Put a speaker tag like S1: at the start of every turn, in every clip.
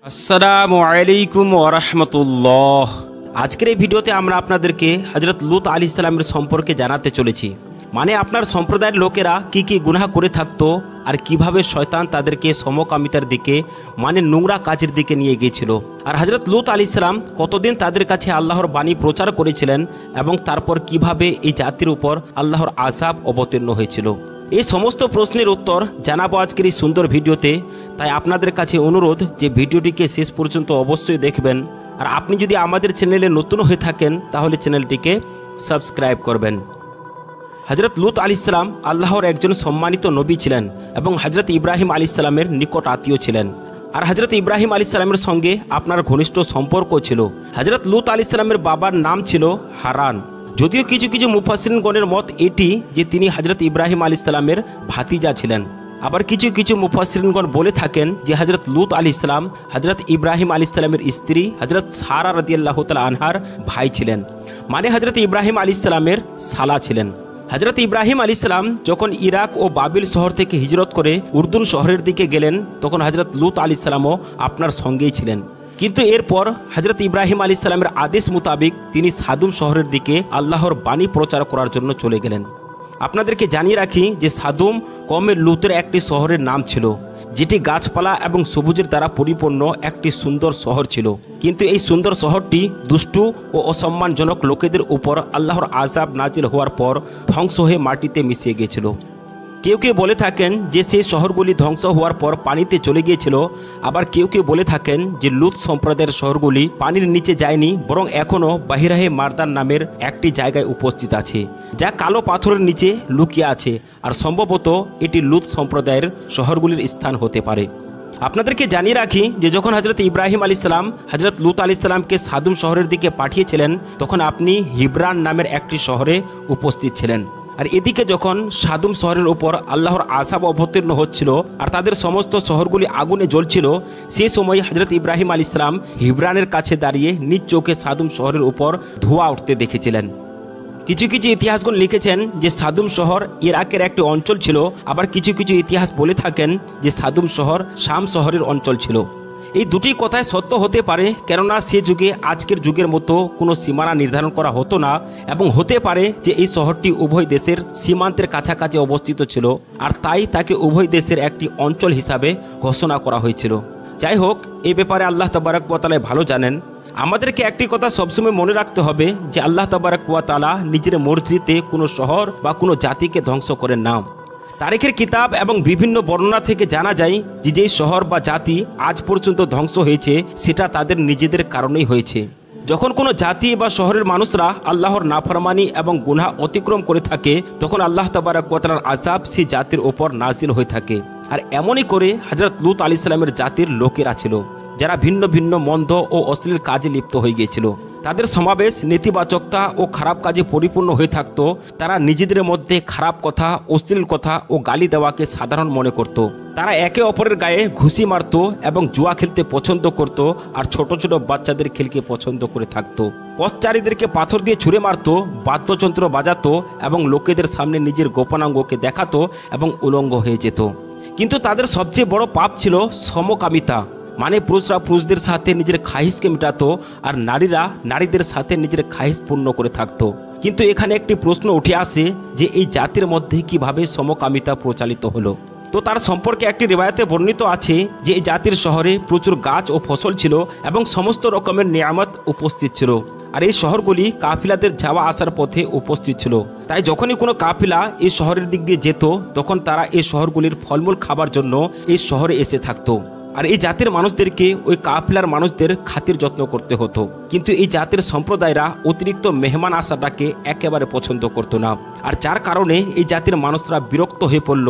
S1: আসসালামু আলাইকুম ওয়া রাহমাতুল্লাহ। আজকের এই ভিডিওতে আমরা আপনাদেরকে হযরত লূত আলাইহিস সালামের সম্পর্কে জানাতে চলেছি। মানে আপনার সম্প্রদায়ের লোকেরা কি কি গুনাহ করে থাকতো আর কিভাবে শয়তান তাদেরকে সমকামিতার দিকে মানে নোংরা কাজের দিকে নিয়ে গিয়েছিল। আর হযরত লূত আলাইহিস সালাম কতদিন তাদের কাছে আল্লাহর বাণী প্রচার করেছিলেন এবং তারপর কিভাবে এই জাতির উপর আল্লাহর আযাব অবতীর্ণ হয়েছিল। এই সমস্ত প্রশ্নের উত্তর জানাবো আজকের এই সুন্দর ভিডিওতে। তাই আপনাদের কাছে অনুরোধ যে ভিডিওটিকে শেষ পর্যন্ত অবশ্যই দেখবেন। আর আপনি যদি আমাদের চ্যানেলে নতুন হয়ে থাকেন তাহলে চ্যানেলটিকে সাবস্ক্রাইব করবেন। হযরত লূত আলাইহিস সালাম আল্লাহর একজন সম্মানিত নবী ছিলেন এবং হযরত ইব্রাহিম আলাইহিস সালামের নিকট আত্মীয় ছিলেন। আর হযরত ইব্রাহিম আলাইহিস সালামের সঙ্গে আপনার ঘনিষ্ঠ সম্পর্ক ছিল। হযরত লূত আলাইহিস সালামের বাবার নাম ছিল হারান। যদিও কিছু কিছু মুফাসসিরিনগণের মত এটি যে তিনি হযরত ইব্রাহিম আলাইহিস সালামের ভাতিজা ছিলেন। আবার কিছু কিছু মুফাসসিরিনগণ বলে থাকেন যে হযরত লূত আলাইহিস সালাম হযরত ইব্রাহিম আলাইহিস সালামের স্ত্রী হযরত সারা রাদিয়াল্লাহু তাআলা আনহার ভাই ছিলেন, মানে হযরত ইব্রাহিম আলাইহিস সালামের সালা ছিলেন। হযরত ইব্রাহিম আলাইহিস সালাম যখন ইরাক ও বাবিল শহর থেকে হিজরত করে উর্দুন শহরের দিকে গেলেন তখন হযরত লূত আলাইহিস সালামও আপনার সঙ্গেই ছিলেন। কিন্তু এরপর হযরত ইব্রাহিম আলাইহিস সালামের আদেশ মোতাবেক তিনি সাদুম শহরের দিকে আল্লাহর বাণী প্রচার করার জন্য চলে গেলেন। আপনাদেরকে জানিয়ে রাখি যে সাদুম কওমে লূতের একটি শহরের নাম ছিল, যেটি গাছপালা এবং সবুজের দ্বারা পরিপূর্ণ একটি সুন্দর শহর ছিল। কিন্তু এই সুন্দর শহরটি দুষ্টু ও অসম্মানজনক লোকেদের উপর আল্লাহর আযাব নাজিল হওয়ার পর ধ্বংস হয়ে মাটিতে মিশে গিয়েছিল। কেউ কেউ বলে থাকেন যে সেই শহরগুলি ধ্বংস হওয়ার পর পানিতে চলে গিয়েছিল। আবার কেউ কেউ বলে থাকেন যে লূত সম্প্রদায়ের শহরগুলি পানির নিচে যায়নি, বরং এখনও বাহিরাহে মারদান নামের একটি জায়গায় উপস্থিত আছে, যা কালো পাথরের নিচে লুকিয়ে আছে। আর সম্ভবত এটি লূত সম্প্রদায়ের শহরগুলির স্থান হতে পারে। আপনাদেরকে জানিয়ে রাখি যে যখন হযরত ইব্রাহিম আলাইহিস সালাম হযরত লূত আলাইহিস সালামকে সাদুম শহরের দিকে পাঠিয়েছিলেন তখন আপনি হিব্রান নামের একটি শহরে উপস্থিত ছিলেন। আর এদিকে যখন সাদুম শহরের উপর আল্লাহর আযাব অবতীর্ণ হচ্ছিল আর তাদের সমস্ত শহরগুলি আগুনে জ্বলছিল, সেই সময় হযরত ইব্রাহিম আলাইহিস সালাম হিব্রানের কাছে দাঁড়িয়ে নিজ চোখে সাদুম শহরের উপর ধোঁয়া উঠতে দেখেছিলেন। কিছু কিছু ইতিহাসগণ লিখেছেন যে সাদুম শহর ইরাকের একটি অঞ্চল ছিল। আবার কিছু কিছু ইতিহাস বলে থাকেন যে সাদুম শহর শাম শহরের অঞ্চল ছিল। এই দুটি কথাই সত্য হতে পারে, কেননা সে যুগে আজকের যুগের মতো কোনো সীমানা নির্ধারণ করা হতো না এবং হতে পারে যে এই শহরটি উভয় দেশের সীমান্তের কাছাকাছি অবস্থিত ছিল আর তাই তাকে উভয় দেশের একটি অঞ্চল হিসাবে ঘোষণা করা হয়েছিল। যাই হোক, এই ব্যাপারে আল্লাহ তাবারক ওয়া তাআলা ভালো জানেন। আমাদেরকে একটি কথা সবসময় মনে রাখতে হবে যে আল্লাহ তাবারক ওয়া তাআলা নিজের মর্জিতে কোনো শহর বা কোনো জাতিকে ধ্বংস করেন না। তারিখের কিতাব এবং বিভিন্ন বর্ণনা থেকে জানা যায় যে যেই শহর বা জাতি আজ পর্যন্ত ধ্বংস হয়েছে সেটা তাদের নিজেদের কারণেই হয়েছে। যখন কোনো জাতি বা শহরের মানুষরা আল্লাহর নাফরমানি এবং গুনাহ অতিক্রম করে থাকে তখন আল্লাহ তাবারক ওয়া তাআলার আযাব সেই জাতির ওপর নাজিল হয়ে থাকে। আর এমনই করে হযরত লূত আলাইহিস সালামের জাতির লোকেরা ছিল যারা ভিন্ন ভিন্ন মন্দ ও অশ্লীল কাজে লিপ্ত হয়ে গিয়েছিল। তাদের সমাবেশ নেতিবাচকতা ও খারাপ কাজে পরিপূর্ণ হয়ে থাকত। তারা নিজেদের মধ্যে খারাপ কথা, অশ্লীল কথা ও গালি দেওয়াকে সাধারণ মনে করত। তারা একে অপরের গায়ে ঘুষি মারত এবং জুয়া খেলতে পছন্দ করত আর ছোট ছোট বাচ্চাদের খেলকে পছন্দ করে থাকত। পথচারীদেরকে পাথর দিয়ে ছুঁড়ে মারত, বাদ্যযন্ত্র বাজাতো এবং লোকেদের সামনে নিজের গোপনাঙ্গকে দেখাতো এবং উলঙ্গ হয়ে যেত। কিন্তু তাদের সবচেয়ে বড় পাপ ছিল সমকামিতা, মানে পুরুষরা পুরুষদের সাথে নিজের খাহিশকে মেটাতো আর নারীরা নারীদের সাথে নিজের খাহিশ পূর্ণ করে থাকতো। কিন্তু এখানে একটি প্রশ্ন উঠে আসে যে এই জাতির মধ্যে কিভাবে সমকামিতা প্রচালিত হলো। তো তার সম্পর্কে একটি রিওয়ায়াতে বর্ণিত আছে যে এই জাতির শহরে প্রচুর গাছ ও ফসল ছিল এবং সমস্ত রকমের নিয়ামত উপস্থিত ছিল। আর এই শহরগুলি কাফিলাদের যাওয়া আসার পথে উপস্থিত ছিল। তাই যখনই কোনো কাফিলা এই শহরের দিক দিয়ে যেত তখন তারা এই শহরগুলির ফলমূল খাবার জন্য এই শহরে এসে থাকতো। আর এই জাতির মানুষদেরকে ওই কাফিলার মানুষদের খাতির যত্ন করতে হতো। কিন্তু এই জাতির সম্প্রদায়রা অতিরিক্ত মেহমান আসাটাকে একেবারে পছন্দ করতো না। আর যার কারণে এই জাতির মানুষরা বিরক্ত হয়ে পড়ল।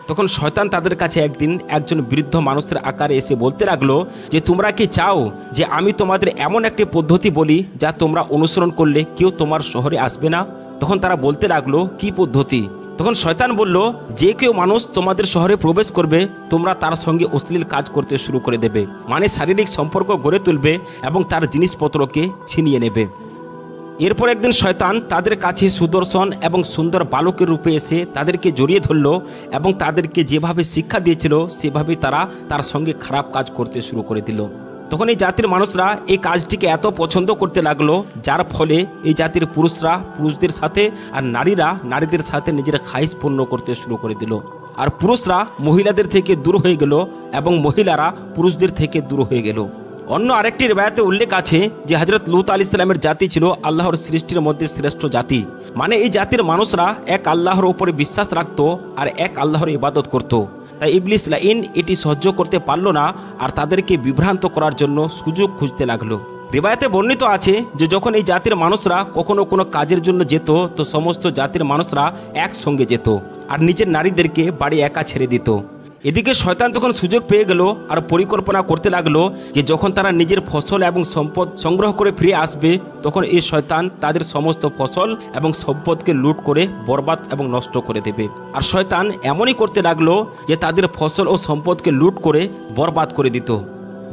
S1: তখন শয়তান তাদের কাছে একদিন একজন বৃদ্ধ মানুষের আকারে এসে বলতে লাগলো যে তোমরা কি চাও যে আমি তোমাদের এমন একটি পদ্ধতি বলি যা তোমরা অনুসরণ করলে কেউ তোমার শহরে আসবে না? তখন তারা বলতে লাগলো কি পদ্ধতি? তখন শয়তান বলল, যে কেউ মানুষ তোমাদের শহরে প্রবেশ করবে তোমরা তার সঙ্গে অশ্লীল কাজ করতে শুরু করে দেবে, মানে শারীরিক সম্পর্ক গড়ে তুলবে এবং তার জিনিসপত্রকে ছিনিয়ে নেবে। এরপর একদিন শয়তান তাদের কাছে সুদর্শন এবং সুন্দর বালকের রূপে এসে তাদেরকে জড়িয়ে ধরল এবং তাদেরকে যেভাবে শিক্ষা দিয়েছিল সেভাবে তারা তার সঙ্গে খারাপ কাজ করতে শুরু করে দিল। তখন এই জাতির মানুষরা এই কাজটিকে এত পছন্দ করতে লাগলো, যার ফলে এই জাতির পুরুষরা পুরুষদের সাথে আর নারীরা নারীদের সাথে নিজের খাইশ পূর্ণ করতে শুরু করে দিল। আর পুরুষরা মহিলাদের থেকে দূর হয়ে গেল এবং মহিলারা পুরুষদের থেকে দূর হয়ে গেল। অন্য আরেকটি রিবায়াতে উল্লেখ আছে যে হযরত লূত আলাইহিস সালামের জাতি ছিল আল্লাহর সৃষ্টির মধ্যে শ্রেষ্ঠ জাতি। মানে এই জাতির মানুষরা এক আল্লাহর উপরে বিশ্বাস রাখত আর এক আল্লাহর ইবাদত করত। তাই ইবলিস লাইন এটি সহ্য করতে পারল না আর তাদেরকে বিভ্রান্ত করার জন্য সুযোগ খুঁজতে লাগলো। রিবায়াতে বর্ণিত আছে যে যখন এই জাতির মানুষরা কখনো কোনো কাজের জন্য যেত তো সমস্ত জাতির মানুষরা একসঙ্গে যেত আর নিজের নারীদেরকে বাড়ি একা ছেড়ে দিত। এদিকে শয়তান তখন সুযোগ পেয়ে গেল আর পরিকল্পনা করতে লাগলো যে যখন তারা নিজের ফসল এবং সম্পদ সংগ্রহ করে ফিরে আসবে তখন এই শয়তান তাদের সমস্ত ফসল এবং সম্পদকে লুট করে বরবাদ এবং নষ্ট করে দেবে। আর শয়তান এমনই করতে লাগলো যে তাদের ফসল ও সম্পদকে লুট করে বরবাদ করে দিত।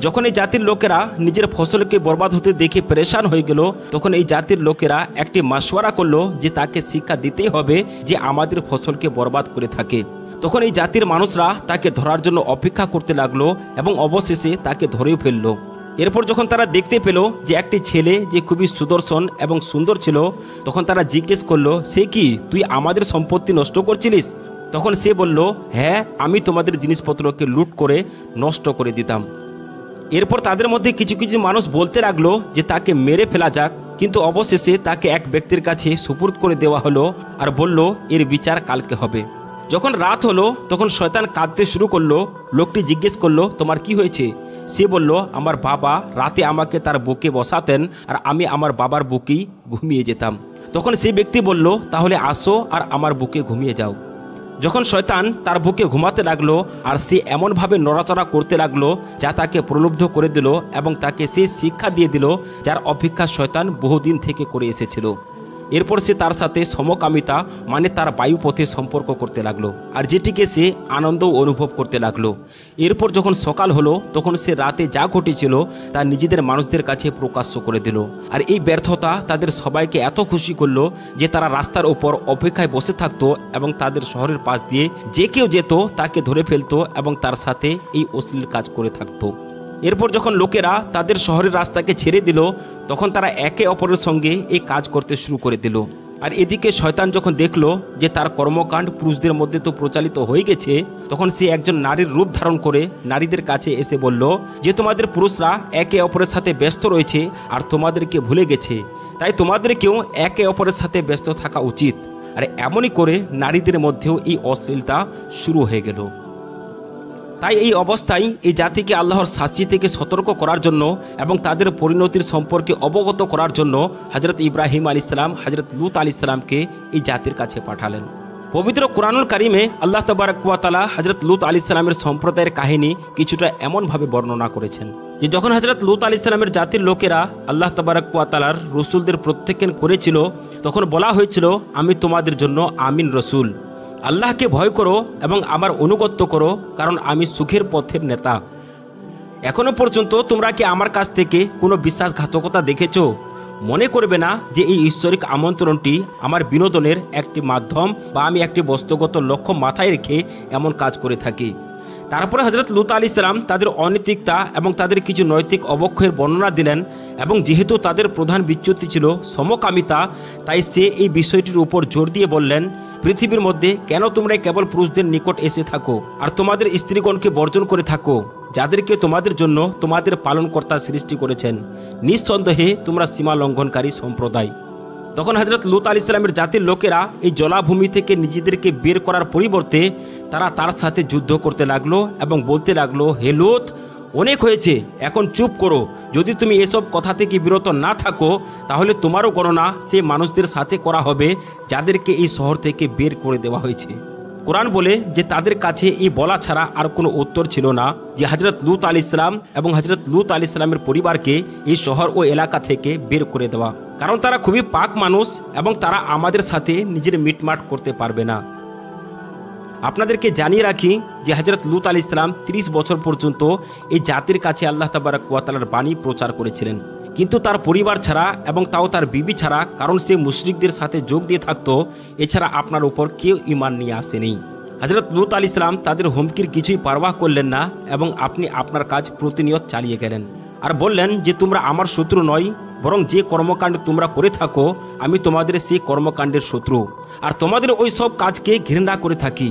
S1: যখন এই জাতির লোকেরা নিজের ফসলকে বরবাদ হতে দেখে পরেশান হয়ে গেল তখন এই জাতির লোকেরা একটি মাশওয়ারা করলো যে তাকে শিক্ষা দিতেই হবে যে আমাদের ফসলকে বরবাদ করে থাকে। তখন এই জাতির মানুষরা তাকে ধরার জন্য অপেক্ষা করতে লাগলো এবং অবশেষে তাকে ধরেও ফেললো। এরপর যখন তারা দেখতে পেল যে একটি ছেলে যে খুবই সুদর্শন এবং সুন্দর ছিল তখন তারা জিজ্ঞেস করলো, সে কি তুই আমাদের সম্পত্তি নষ্ট করছিলিস? তখন সে বলল, হ্যাঁ, আমি তোমাদের জিনিসপত্রকে লুট করে নষ্ট করে দিতাম। এরপর তাদের মধ্যে কিছু কিছু মানুষ বলতে লাগলো যে তাকে মেরে ফেলা যাক, কিন্তু অবশেষে তাকে এক ব্যক্তির কাছে সুপুর্দ করে দেওয়া হলো আর বলল এর বিচার কালকে হবে। যখন রাত হলো তখন শয়তান কাঁদতে শুরু করলো। লোকটি জিজ্ঞেস করলো, তোমার কি হয়েছে? সে বলল, আমার বাবা রাতে আমাকে তার বুকে বসাতেন আর আমি আমার বাবার বুকেই ঘুমিয়ে যেতাম। তখন সেই ব্যক্তি বলল, তাহলে আসো আর আমার বুকে ঘুমিয়ে যাও। যখন শয়তান তার বুকে ঘুমাতে লাগলো আর সে এমনভাবে নড়াচড়া করতে লাগলো যা তাকে প্রলুব্ধ করে দিল এবং তাকে সে শিক্ষা দিয়ে দিল যার অপেক্ষা শয়তান বহুদিন থেকে করে এসেছিল। এরপর সে তার সাথে সমকামিতা মানে তার বায়ুপথে সম্পর্ক করতে লাগলো আর যেটিকে সে আনন্দ অনুভব করতে লাগলো। এরপর যখন সকাল হলো তখন সে রাতে যা ঘটেছিল তা নিজেদের মানুষদের কাছে প্রকাশ্য করে দিল। আর এই ব্যর্থতা তাদের সবাইকে এত খুশি করলো যে তারা রাস্তার ওপর অপেক্ষায় বসে থাকতো এবং তাদের শহরের পাশ দিয়ে যে কেউ যেত তাকে ধরে ফেলতো এবং তার সাথে এই অশ্লীল কাজ করে থাকতো। এরপর যখন লোকেরা তাদের শহরের রাস্তাকে ছেড়ে দিল তখন তারা একে অপরের সঙ্গে এই কাজ করতে শুরু করে দিল। আর এদিকে শয়তান যখন দেখলো যে তার কর্মকাণ্ড পুরুষদের মধ্যে তো প্রচালিত হয়ে গেছে তখন সে একজন নারীর রূপ ধারণ করে নারীদের কাছে এসে বলল যে তোমাদের পুরুষরা একে অপরের সাথে ব্যস্ত রয়েছে আর তোমাদেরকে ভুলে গেছে, তাই তোমাদেরকেও একে অপরের সাথে ব্যস্ত থাকা উচিত। আর এমনই করে নারীদের মধ্যেও এই অশ্লীলতা শুরু হয়ে গেল। তাই এই অবস্থায় এই জাতিকে আল্লাহর শাস্তি থেকে সতর্ক করার জন্য এবং তাদের পরিণতির সম্পর্কে অবগত করার জন্য হযরত ইব্রাহিম আলাইহিস সালাম হযরত লূত আলাইহিস সালামকে এই জাতির কাছে পাঠালেন। পবিত্র কুরআনুল কারিমে আল্লাহ তাবারক ওয়া তাআলা হযরত লূত আলাইহিস সালামের সম্প্রদায়ের কাহিনী কিছুটা এমনভাবে বর্ণনা করেছেন যে যখন হযরত লূত আলাইহিস সালামের জাতির লোকেরা আল্লাহ তাবারক ওয়া তাআলার রাসূলদের প্রত্যাখ্যান করেছিল তখন বলা হয়েছিল, আমি তোমাদের জন্য আমিন রসুল, আল্লাহকে ভয় করো এবং আমার অনুগত্য করো, কারণ আমি সুখের পথের নেতা। এখনো পর্যন্ত তোমরা কি আমার কাছ থেকে কোনো বিশ্বাসঘাতকতা দেখেছ? মনে করবে না যে এই ঈশ্বরিক আমন্ত্রণটি আমার বিনোদনের একটি মাধ্যম বা আমি একটি বস্তুগত লক্ষ্য মাথায় রেখে এমন কাজ করে থাকি। তারপরে হযরত লূত আলাইহিস সালাম তাদের অনৈতিকতা এবং তাদের কিছু নৈতিক অবক্ষয়ের বর্ণনা দিলেন এবং যেহেতু তাদের প্রধান বিচ্যুতি ছিল সমকামিতা তাই সে এই বিষয়টির উপর জোর দিয়ে বললেন, পৃথিবীর মধ্যে কেন তোমরা কেবল পুরুষদের নিকট এসে থাকো আর তোমাদের স্ত্রীগণকে বর্জন করে থাকো যাদেরকে তোমাদের জন্য তোমাদের পালনকর্তা সৃষ্টি করেছেন? নিঃসন্দেহে তোমরা সীমা লঙ্ঘনকারী সম্প্রদায়। তখন হযরত লূত আলাইহিস সালামের জাতির লোকেরা এই জলাভূমি থেকে নিজেদেরকে বের করার পরিবর্তে তারা তার সাথে যুদ্ধ করতে লাগলো এবং বলতে লাগলো, হে লূত, অনেক হয়েছে, এখন চুপ করো। যদি তুমি এসব কথা থেকে বিরত না থাকো তাহলে তোমারও গণনা সে মানুষদের সাথে করা হবে যাদেরকে এই শহর থেকে বের করে দেওয়া হয়েছে। কোরআন বলে যে তাদের কাছে এই বলা ছাড়া আর কোনো উত্তর ছিল না যে হযরত লূত আলাইহিস সালাম এবং হযরত লূত আলাইহিস সালামের পরিবারকে এই শহর ও এলাকা থেকে বের করে দেওয়া, কারণ তারা খুবই পাক মানুষ এবং তারা আমাদের সাথে নিজের মিটমাট করতে পারবে না। আপনাদেরকে জানিয়ে রাখি যে হযরত লূত আলাইহিস সালাম 30 বছর পর্যন্ত এই জাতির কাছে আল্লাহ তাবারক ওয়া তাআলার বাণী প্রচার করেছিলেন, কিন্তু তার পরিবার ছাড়া এবং তাও তার বিবি ছাড়া, কারণ সে মুশরিকদের সাথে যোগ দিয়ে থাকতো। এছাড়া আপনার উপর কেউ ঈমান নিয়ে আসেনি। হযরত লূত আলাইহিস সালাম তাদের হুমকির কিছুই পারওয়াহ করলেন না এবং আপনি আপনার কাজ প্রতিনিয়ত চালিয়ে গেলেন আর বললেন যে তোমরা আমার শত্রু নয়, বরং যে কর্মকাণ্ড তোমরা করে থাকো আমি তোমাদের সেই কর্মকাণ্ডের শত্রু আর তোমাদের ওই সব কাজকে ঘৃণা করে থাকি।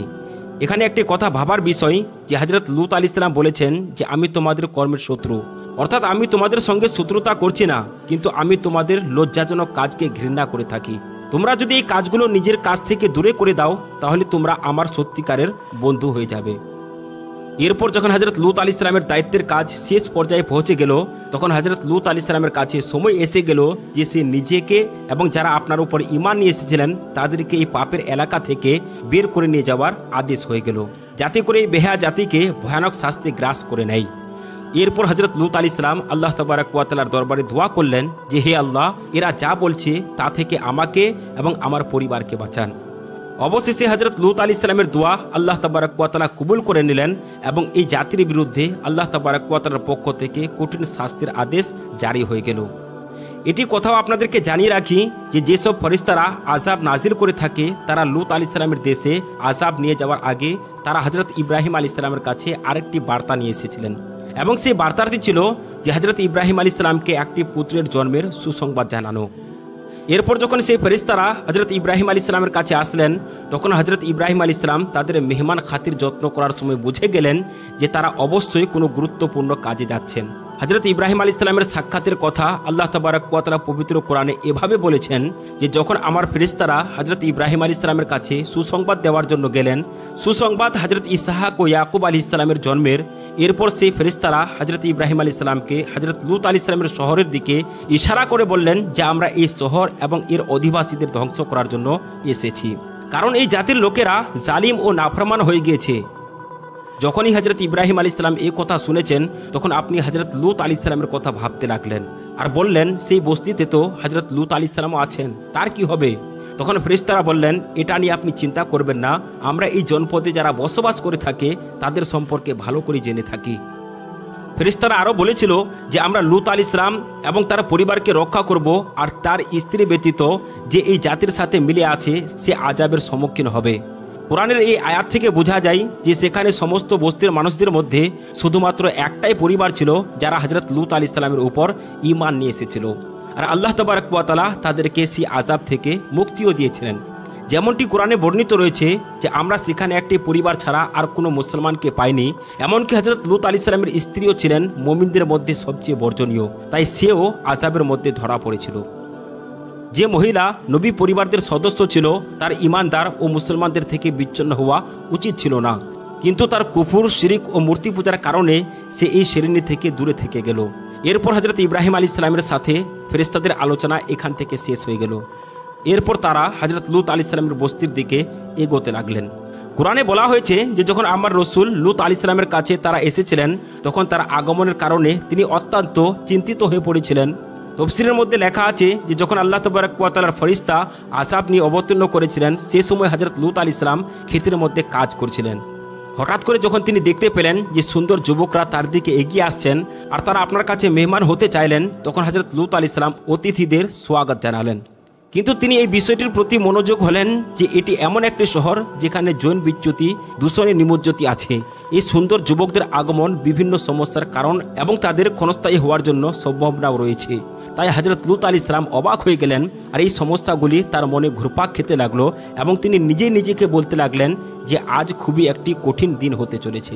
S1: এখানে একটি কথা ভাবার বিষয় যে হযরত লূত আলাইহিস সালাম বলেছেন যে আমি তোমাদের কর্মের শত্রু, অর্থাৎ আমি তোমাদের সঙ্গে শত্রুতা করছি না, কিন্তু আমি তোমাদের লজ্জাজনক কাজকে ঘৃণা করে থাকি। তোমরা যদি এই কাজগুলো নিজের কাছ থেকে দূরে করে দাও তাহলে তোমরা আমার সত্যিকারের বন্ধু হয়ে যাবে। এরপর যখন হযরত লূত আলাইহিস সালামের দায়িত্বের কাজ শেষ পর্যায়ে পৌঁছে গেল, তখন হযরত লূত আলাইহিস সালামের কাছে সময় এসে গেল যে সে নিজেকে এবং যারা আপনার উপর ঈমান নিয়ে এসেছিলেন তাদেরকে এই পাপের এলাকা থেকে বের করে নিয়ে যাওয়ার আদেশ হয়ে গেল, যাতে করে এই বেহায়া জাতিকে ভয়ানক শাস্তি গ্রাস করে নেয়। এরপর হযরত লূত আলাইহিস সালাম আল্লাহ তাবারক ওয়া তাআলার দরবারে দোয়া করলেন যে হে আল্লাহ, এরা যা বলছে তা থেকে আমাকে এবং আমার পরিবারকে বাঁচান। অবশেষে হযরত লূত আলাইহিস সালামের দোয়া আল্লাহ তাবারক ওয়া তাআলা কবুল করে নিলেন এবং এই জাতির বিরুদ্ধে আল্লাহ তাবারক ওয়া তাআলার পক্ষ থেকে কঠিন শাস্তির আদেশ জারি হয়ে গেল। এটি কথাও আপনাদেরকে জানিয়ে রাখি যে যেসব ফেরেশতারা আযাব নাজিল করে থাকে তারা লূত আলাইহিস সালামের দেশে আযাব নিয়ে যাওয়ার আগে তারা হযরত ইব্রাহিম আলাইহিস সালামের কাছে আরেকটি বার্তা নিয়ে এসেছিলেন এবং সেই বার্তাটি ছিল যে হযরত ইব্রাহিম আলাইহিস সালামকে একটি পুত্রের জন্মের সুসংবাদ জানানো। এরপর যখন সেই ফেরেশতারা হযরত ইব্রাহিম আলাইহিস সালামের কাছে আসলেন, তখন হযরত ইব্রাহিম আলাইহিস সালাম তাদের মেহমান খাতির যত্ন করার সময় বুঝে গেলেন যে তারা অবশ্যই কোনো গুরুত্বপূর্ণ কাজে যাচ্ছেন। হযরত ইব্রাহিম আলাইহিস সালামের সাক্ষাতের কথা আল্লাহ তাবারক ওয়া তাআলা পবিত্র কোরআনে এভাবে বলেছেন যে যখন আমার ফেরেশতারা হযরত ইব্রাহিম আলাইহিস সালামের কাছে সুসংবাদ দেওয়ার জন্য গেলেন, সুসংবাদ হযরত ইসহাক ও ইয়াকুব আলাইহিস সালামের জন্মের, এরপর সেই ফেরেশতারা হযরত ইব্রাহিম আলাইহিস সালামকে হযরত লূত আলাইহিস সালামের শহরের দিকে ইশারা করে বললেন যে আমরা এই শহর এবং এর অধিবাসীদের ধ্বংস করার জন্য এসেছি, কারণ এই জাতির লোকেরা জালিম ও নাফরমান হয়ে গিয়েছে। যখনই হযরত ইব্রাহিম আলাইহিস সালাম এই কথা শুনেছেন তখন আপনি হযরত লূত আলাইহিস সালামের কথা ভাবতে লাগলেন আর বললেন সেই বস্তিতে তো হযরত লূত আলাইহিস সালামও আছেন, তার কি হবে? তখন ফেরেশতারা বললেন এটা নিয়ে আপনি চিন্তা করবেন না, আমরা এই জনপদে যারা বসবাস করে থাকে তাদের সম্পর্কে ভালো করে জেনে থাকি। ফেরেশতারা আরও বলেছিল যে আমরা লূত আলাইহিস সালাম এবং তার পরিবারকে রক্ষা করব আর তার স্ত্রী ব্যতীত যে এই জাতির সাথে মিলে আছে সে আযাবের সম্মুখীন হবে। কোরআনের এই আয়াত থেকে বোঝা যায় যে সেখানে সমস্ত বস্তির মানুষদের মধ্যে শুধুমাত্র একটাই পরিবার ছিল যারা হযরত লূত আলাইহিস সালামের উপর ঈমান নিয়ে এসেছিল আর আল্লাহ তাবারক ওয়া তাআলা তাদেরকে সেই আযাব থেকে মুক্তিও দিয়েছিলেন। যেমনটি কোরআনে বর্ণিত রয়েছে যে আমরা সেখানে একটি পরিবার ছাড়া আর কোনো মুসলমানকে পাইনি, এমনকি হযরত লূত আলাইহিস সালামের স্ত্রীও ছিলেন মুমিনদের মধ্যে সবচেয়ে বর্জনীয়, তাই সেও আযাবের মধ্যে ধরা পড়েছিল। যে মহিলা নবী পরিবারদের সদস্য ছিল তার ঈমানদার ও মুসলমানদের থেকে বিচ্ছিন্ন হওয়া উচিত ছিল না, কিন্তু তার কুফর, শিরিক ও মূর্তি পূজার কারণে সে এই শ্রেণী থেকে দূরে থেকে গেল। এরপর হযরত ইব্রাহিম আলাইহিস সালামের সাথে ফেরেশতাদের আলোচনা এখান থেকে শেষ হয়ে গেল। এরপর তারা হযরত লূত আলাইহিস সালামের বস্তির দিকে এগোতে লাগলেন। কোরআনে বলা হয়েছে যে যখন আমার রসুল লূত আলাইহিস সালামের কাছে তারা এসেছিলেন তখন তার আগমনের কারণে তিনি অত্যন্ত চিন্তিত হয়ে পড়েছিলেন। তফসিরের মধ্যে লেখা আছে যে যখন আল্লাহ তাবারক ওয়া তাআলার ফেরেশতা আযাব নিয়ে অবতীর্ণ করেছিলেন সে সময় হযরত লূত আলাইহিস সালাম ক্ষেতের মধ্যে কাজ করছিলেন। হঠাৎ করে যখন তিনি দেখতে পেলেন যে সুন্দর যুবকরা তার দিকে এগিয়ে আসছেন আর তারা আপনার কাছে মেহমান হতে চাইলেন, তখন হযরত লূত আলাইহিস সালাম অতিথিদের স্বাগত জানালেন। কিন্তু তিনি এই বিষয়টির প্রতি মনোযোগ হলেন যে এটি এমন একটি শহর যেখানে জৈন বিচ্যুতি, দূষণের নিমজ্জিত আছে। এই সুন্দর যুবকদের আগমন বিভিন্ন সমস্যার কারণ এবং তাদের ক্ষণস্থায়ী হওয়ার জন্য সম্ভাবনাও রয়েছে। তাই হযরত লূত আলাইহিস সালাম অবাক হয়ে গেলেন আর এই সমস্যাগুলি তার মনে ঘুরপাক খেতে লাগলো এবং তিনি নিজেকে বলতে লাগলেন যে আজ খুবই একটি কঠিন দিন হতে চলেছে।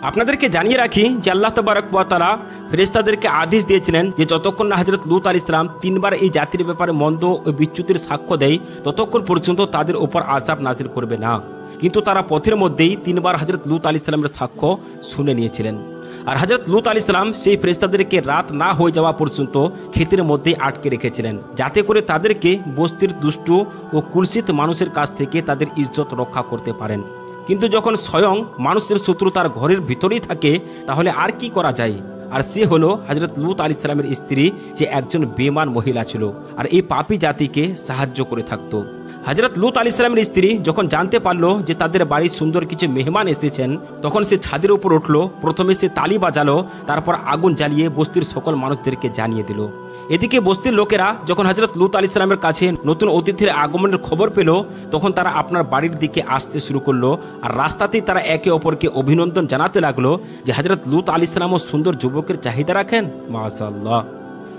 S1: আপনাদেরকে জানিয়ে রাখি যে আল্লাহ তাবারক ওয়া তাআলা ফেরেশতাদেরকে আদেশ দিয়েছিলেন যে যতক্ষণ না হযরত লূত আলাইহিস সালাম 3 বার এই জাতির ব্যাপারে মন্দ ও বিচ্যুতির সাক্ষ্য দেয় ততক্ষণ পর্যন্ত তাদের উপর আযাব নাযিল করবে না। কিন্তু তারা পথের মধ্যেই 3 বার হযরত লূত আলাইহিস সালামের সাক্ষ্য শুনে নিয়েছিলেন। আর হযরত লূত আলাইহিস সালাম সেই ফেরেশতাদেরকে রাত না হয়ে যাওয়া পর্যন্ত ক্ষেতের মধ্যেই আটকে রেখেছিলেন, যাতে করে তাদেরকে বস্তির দুষ্ট ও কুৎসিত মানুষের কাছ থেকে তাদের ইজ্জত রক্ষা করতে পারেন। কিন্তু যখন স্বয়ং মানুষের শত্রু তার ঘরের ভিতরেই থাকে তাহলে আর কি করা যায়? আর সে হলো হযরত লূত আলাইহিস সালামের স্ত্রী, যে একজন বেঈমান মহিলা ছিল আর এই পাপী জাতিকে সাহায্য করে থাকতো। হযরত লূত আলাইহিস সালামের স্ত্রী যখন জানতে পারলো যে তাদের বাড়ির সুন্দর কিছু মেহমান এসেছেন, তখন সে ছাদের উপর উঠলো। প্রথমে সে তালি বাজালো, তারপর আগুন জ্বালিয়ে বস্তির সকল মানুষদেরকে জানিয়ে দিল। এদিকে বস্তির লোকেরা যখন হযরত লূত আলাইহিস সালামের কাছে নতুন অতিথির আগমনের খবর পেল, তখন তারা আপনার বাড়ির দিকে আসতে শুরু করলো। আর রাস্তাতেই তারা একে অপরকে অভিনন্দন জানাতে লাগলো যে হযরত লূত আলাইহিস সালামও সুন্দর যুবকের চাহিদা রাখেন, মাশাআল্লাহ।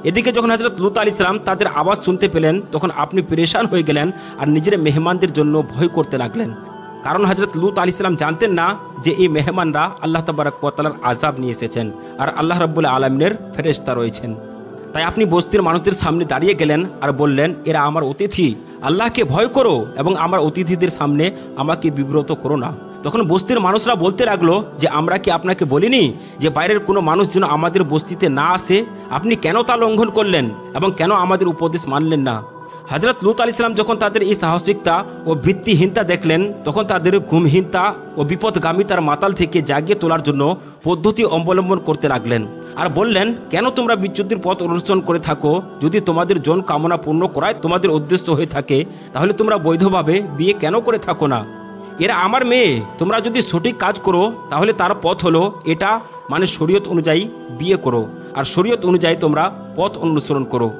S1: এদিকে যখন হযরত লূত আলাইহিস সালাম তাদের আওয়াজ শুনতে পেলেন, তখন আপনি পেরেশান হয়ে গেলেন আর নিজের মেহমানদের জন্য ভয় করতে লাগলেন। কারণ হযরত লূত আলাইহিস সালাম জানতেন না যে এই মেহমানরা আল্লাহ তাবারক ওয়া তাআলার আযাব নিয়ে এসেছেন আর আল্লাহ রাব্বুল আলামিনের ফেরেশতা রয়েছেন। তাই আপনি বস্তির মানুষদের সামনে দাঁড়িয়ে গেলেন আর বললেন, এরা আমার অতিথি, আল্লাহকে ভয় করো এবং আমার অতিথিদের সামনে আমাকে বিব্রত করো না। তখন বস্তির মানুষরা বলতে লাগলো যে আমরা কি আপনাকে বলিনি যে বাইরের কোনো মানুষ যেন আমাদের বস্তিতে না আসে? আপনি কেন তা লঙ্ঘন করলেন এবং কেন আমাদের উপদেশ মানলেন না? হযরত লূত আলাইহিস সালাম যখন তাদের এই সাহসিকতা ও ভিত্তিহীনতা দেখলেন, তখন তাদের ঘুমহীনতা ও বিপদগামিতার মাতাল থেকে জাগিয়ে তোলার জন্য পদ্ধতি অবলম্বন করতে লাগলেন আর বললেন, কেন তোমরা বিচ্যুতির পথ অনুসরণ করে থাকো? যদি তোমাদের জন কামনা পূর্ণ করায় তোমাদের উদ্দেশ্য হয়ে থাকে, তাহলে তোমরা বৈধভাবে বিয়ে কেন করে থাকো না? এরা আমার মেয়ে, তোমরা যদি সঠিক কাজ করো তাহলে তার পথ হলো এটা, মানে শরীয়ত অনুযায়ী বিয়ে করো আর শরীয়ত অনুযায়ী তোমরা পথ অনুসরণ করো।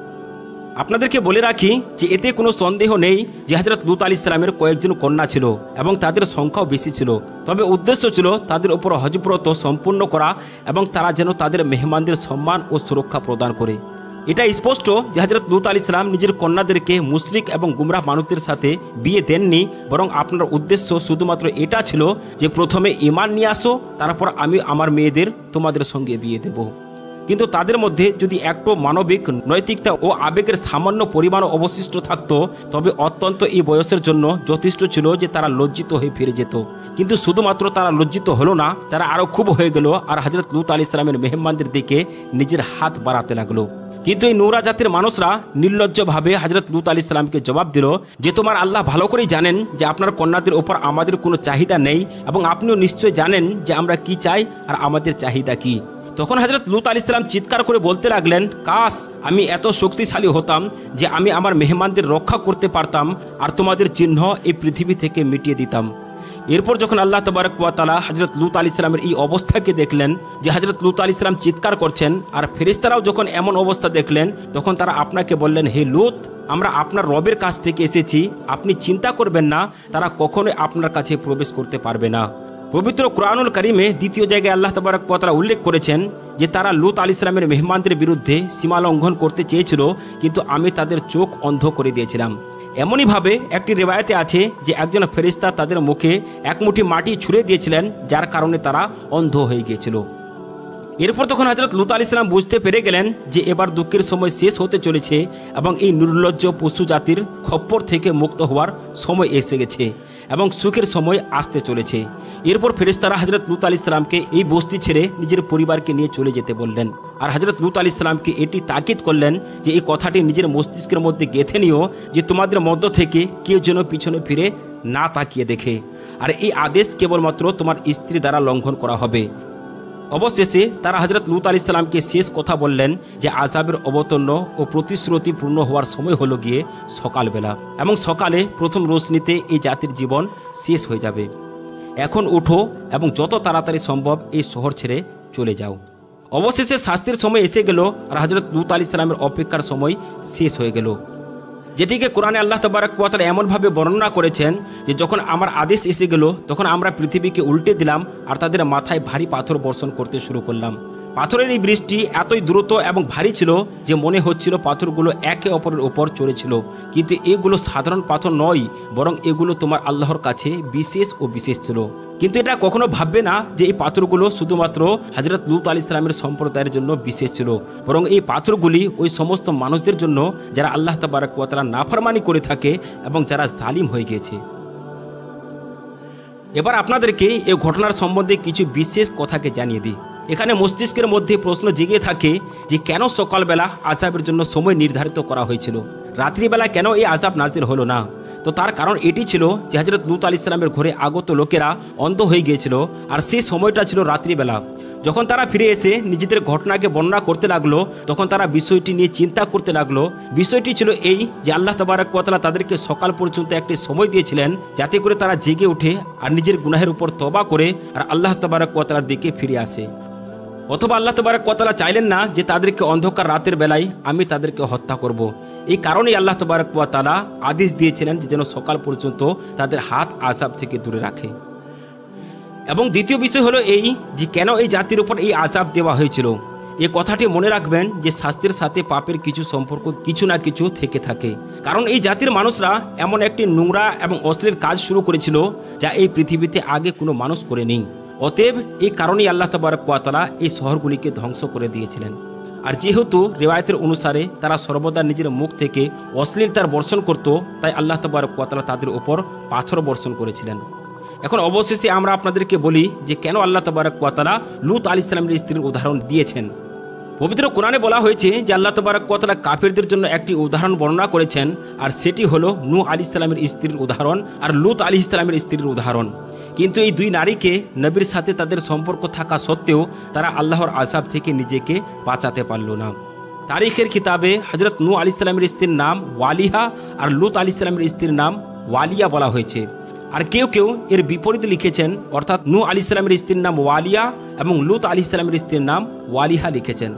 S1: আপনাদেরকে বলে রাখি যে এতে কোনো সন্দেহ নেই যে হযরত লূত আলাইহিস সালামের কয়েকজন কন্যা ছিল এবং তাদের সংখ্যাও বেশি ছিল। তবে উদ্দেশ্য ছিল তাদের উপর হজব্রত সম্পূর্ণ করা এবং তারা যেন তাদের মেহমানদের সম্মান ও সুরক্ষা প্রদান করে। এটা স্পষ্ট যে হযরত লূত আলাইহিস সালাম নিজের কন্যাদেরকে মুশরিক এবং গুমরাহ মানুষদের সাথে বিয়ে দেননি, বরং আপনার উদ্দেশ্য শুধুমাত্র এটা ছিল যে প্রথমে ঈমান নিয়ে আসো, তারপর আমি আমার মেয়েদের তোমাদের সঙ্গে বিয়ে দেব। কিন্তু তাদের মধ্যে যদি একটু মানবিক নৈতিকতা ও আবেগের সামান্য পরিমাণ অবশিষ্ট থাকতো, তবে অত্যন্ত এই বয়সের জন্য যথেষ্ট ছিল যে তারা লজ্জিত হয়ে ফিরে যেত। কিন্তু শুধুমাত্র তারা লজ্জিত হলো না, তারা আরও খুব হয়ে গেল আর হযরত লূত আলাইহিস সালামের মেহমানদের দিকে নিজের হাত বাড়াতে লাগলো। কিন্তু এই নোরা জাতির মানুষরা নির্লজ্জভাবে হযরত লূত আলাইহিস সালামকে জবাব দিল যে তোমার আল্লাহ ভালো করেই জানেন যে আপনার কন্যাদের ওপর আমাদের কোনো চাহিদা নেই এবং আপনিও নিশ্চয় জানেন যে আমরা কি চাই আর আমাদের চাহিদা কি। তখন হযরত লূত আলাইহিস সালাম চিৎকার করে বলতে লাগলেন, কাশ আমি এত শক্তিশালী হতাম যে আমি আমার মেহমানদের রক্ষা করতে পারতাম আর তোমাদের চিহ্ন এই পৃথিবী থেকে মিটিয়ে দিতাম। এরপর যখন আল্লাহ তাবারক ওয়া তাআলা হযরত লূত আলাইহিস সালামের এই অবস্থাকে দেখলেন যে হযরত লূত আলাইহিস সালাম চিৎকার করছেন আর ফেরেশতারাও যখন এমন অবস্থা দেখলেন, তখন তারা আপনাকে বললেন, হে লূত, আমরা আপনার রবের কাছ থেকে এসেছি, আপনি চিন্তা করবেন না, তারা কখনোই আপনার কাছে প্রবেশ করতে পারবে না। পবিত্র কোরআনুল কারিমে দ্বিতীয় জায়গায় আল্লাহ তাবারক ওয়া তাআলা উল্লেখ করেছেন যে তারা লূত আলাইহিস সালামের মেহমানদের বিরুদ্ধে সীমা লঙ্ঘন করতে চেয়েছিল, কিন্তু আমি তাদের চোখ অন্ধ করে দিয়েছিলাম। এমনইভাবে একটি রিওয়ায়াতে আছে যে একজন ফেরেশতা তাদের মুখে এক মুঠি মাটি ছুঁড়ে দিয়েছিলেন, যার কারণে তারা অন্ধ হয়ে গিয়েছিল। এরপর তখন হযরত লূত আলাইহিস সালাম বুঝতে পেরে গেলেন যে এবার দুঃখের সময় শেষ হতে চলেছে এবং এই নির্লজ্জ পশু জাতির খপ্পর থেকে মুক্ত হওয়ার সময় এসে গেছে এবং সুখের সময় আসতে চলেছে। এরপর ফেরেশতারা হযরত লূত আলাইহিস সালামকে এই বস্তি ছেড়ে নিজের পরিবারকে নিয়ে চলে যেতে বললেন আর হযরত লূত আলাইহিস সালামকে এটি তাকিদ করলেন যে এই কথাটি নিজের মস্তিষ্কের মধ্যে গেঁথে নিও যে তোমাদের মধ্য থেকে কেউ যেন পিছনে ফিরে না তাকিয়ে দেখে, আর এই আদেশ কেবলমাত্র তোমার স্ত্রী দ্বারা লঙ্ঘন করা হবে। অবশেষে তারা হযরত লূত আলাইহিস সালামকে শেষ কথা বললেন যে আযাবের অবতীর্ণ ও প্রতিশ্রুতি পূর্ণ হওয়ার সময় হলো গিয়ে সকালবেলা এবং সকালে প্রথম রোশনিতে এই জাতির জীবন শেষ হয়ে যাবে। এখন উঠো এবং যত তাড়াতাড়ি সম্ভব এই শহর ছেড়ে চলে যাও। অবশেষে শাস্তির সময় এসে গেল আর হযরত লূত আলাইহিস সালামের অপেক্ষার সময় শেষ হয়ে গেল, যেটিকে কোরআনে আল্লাহ তাবারক ওয়া তাআলা এমনভাবে বর্ণনা করেছেন যে যখন আমার আদেশ এসে গেল তখন আমরা পৃথিবীকে উল্টে দিলাম আর তাদের মাথায় ভারী পাথর বর্ষণ করতে শুরু করলাম। পাথরের এই বৃষ্টি এতই দ্রুত এবং ভারী ছিল যে মনে হচ্ছিল পাথরগুলো একে অপরের উপর চড়েছিল, কিন্তু এগুলো সাধারণ পাথর নয়, বরং এগুলো তোমার আল্লাহর কাছে বিশেষ ও বিশেষ ছিল। কিন্তু এটা কখনো ভাববে না যে এই পাথরগুলো শুধুমাত্র হযরত লূত আলাইহিস সালামের সম্প্রদায়ের জন্য বিশেষ ছিল, বরং এই পাথরগুলি ওই সমস্ত মানুষদের জন্য যারা আল্লাহ তাবারক ওয়া তাআলা নাফরমানি করে থাকে এবং যারা জালিম হয়ে গিয়েছে। এবার আপনাদেরকে এই ঘটনার সম্বন্ধে কিছু বিশেষ কথাকে জানিয়ে দিই। এখানে মস্তিষ্কের মধ্যে প্রশ্ন জেগে থাকে যে কেন সকালবেলা আযাবের জন্য সময় নির্ধারিত করা হয়েছিল। রাত্রিবেলা কেন এই আযাব নাজিল হলো না? তো তার কারণ এটি ছিল যে হযরত লূত আলাইহিস সালামের ঘরে আগত লোকেরা অন্ধ হয়ে গিয়েছিল, আর সেই সময়টা ছিল রাত্রিবেলা। যখন তারা ফিরে এসে নিজেদের ঘটনাকে বর্ণনা করতে লাগলো, তখন তারা বিষয়টি নিয়ে চিন্তা করতে লাগলো। বিষয়টি ছিল এই যে আল্লাহ তাবারক ওয়া তাআলা তাদেরকে সকাল পর্যন্ত একটি সময় দিয়েছিলেন যাতে করে তারা জেগে ওঠে আর নিজের গুনাহের উপর তওবা করে আর আল্লাহ তাবারক ওয়া তাআলার দিকে ফিরে আসে। অথবা আল্লাহ তাবারক ওয়া তাআলা চাইলেন না যে তাদেরকে অন্ধকার রাতের বেলায় আমি তাদেরকে হত্যা করব। এই কারণেই আল্লাহ তাবারক ওয়া তাআলা আদেশ দিয়েছিলেন যে যেন সকাল পর্যন্ত তাদের হাত আযাব থেকে দূরে রাখে। এবং দ্বিতীয় বিষয় হলো এই যে কেন এই জাতির উপর এই আযাব দেওয়া হয়েছিল। এই কথাটি মনে রাখবেন যে শাস্তির সাথে পাপের কিছু সম্পর্ক কিছু না কিছু থেকে থাকে। কারণ এই জাতির মানুষরা এমন একটি নোংরা এবং অশ্লীল কাজ শুরু করেছিল যা এই পৃথিবীতে আগে কোনো মানুষ করেনি। অতএব এই কারণেই আল্লাহ তাবারক ওয়া তাআলা এই শহরগুলিকে ধ্বংস করে দিয়েছিলেন। আর যেহেতু রিওয়ায়াতের অনুসারে তারা সর্বদা নিজের মুখ থেকে অশ্লীলতার বর্ষণ করত, তাই আল্লাহ তাবারক ওয়া তাআলা তাদের উপর পাথর বর্ষণ করেছিলেন। এখন অবশেষে আমরা আপনাদেরকে বলি যে কেন আল্লাহ তাবারক ওয়া তাআলা লূত আলাইহিস সালামের স্ত্রীর উদাহরণ দিয়েছেন। পবিত্র কোরআনে বলা হয়েছে যে আল্লাহ তাবারক ওয়া তাআলা কাফিরদের জন্য একটি উদাহরণ বর্ণনা করেছেন, আর সেটি হলো নূহ আলাইহিস সালামের স্ত্রীর উদাহরণ আর লূত আলাইহিস সালামের স্ত্রীর উদাহরণ। কিন্তু এই দুই নারীকে নবীর সাথে তাদের সম্পর্ক থাকা সত্ত্বেও তারা আল্লাহর আযাব থেকে নিজেকে বাঁচাতে পারল না। তারিখের কিতাবে হযরত নূহ আলাইহিস সালামের স্ত্রীর নাম ওয়ালিহা আর লূত আলাইহিস সালামের স্ত্রীর নাম ওয়ালিয়া বলা হয়েছে। আর কেউ কেউ এর বিপরীত লিখেছেন, অর্থাৎ নূহ আলাইহিস সালামের স্ত্রীর নাম ওয়ালিয়া এবং লূত আলাইহিস সালামের স্ত্রীর নাম ওয়ালিহা লিখেছেন।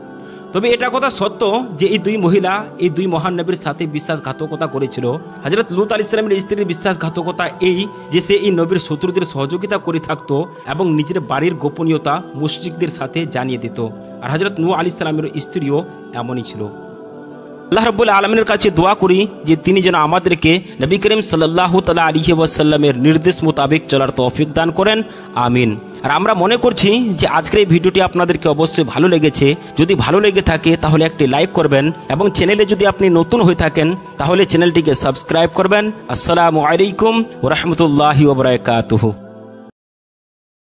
S1: তবে এটা কথা সত্য যে এই দুই মহিলা এই দুই মহান নবীর সাথে বিশ্বাসঘাতকতা করেছিল। হযরত লূত আলাইহিস সালামের স্ত্রীর বিশ্বাসঘাতকতা এই যে সে এই নবীর শত্রুদের সহযোগিতা করে থাকতো এবং নিজের বাড়ির গোপনীয়তা মুশরিকদের সাথে জানিয়ে দিত। আর হযরত নূহ আলাইহিস সালামের স্ত্রীও এমনই ছিল। আল্লাহ রাব্বুল আলামিনের কাছে দোয়া করি যে তিনি যেন আমাদেরকে নবী করিম সাল্লাল্লাহু তাআলা আলাইহি ওয়াসাল্লামের নির্দেশ মোতাবেক চলার তৌফিক দান করেন, আমিন। আর আমরা মনে করছি যে আজকের এই ভিডিওটি আপনাদেরকে অবশ্যই ভালো লেগেছে। যদি ভালো লেগে থাকে তাহলে একটি লাইক করবেন এবং চ্যানেলে যদি আপনি নতুন হয়ে থাকেন তাহলে চ্যানেলটিকে সাবস্ক্রাইব করবেন। আসসালামু আলাইকুম ওয়া রাহমাতুল্লাহি ওয়া বারাকাতুহু।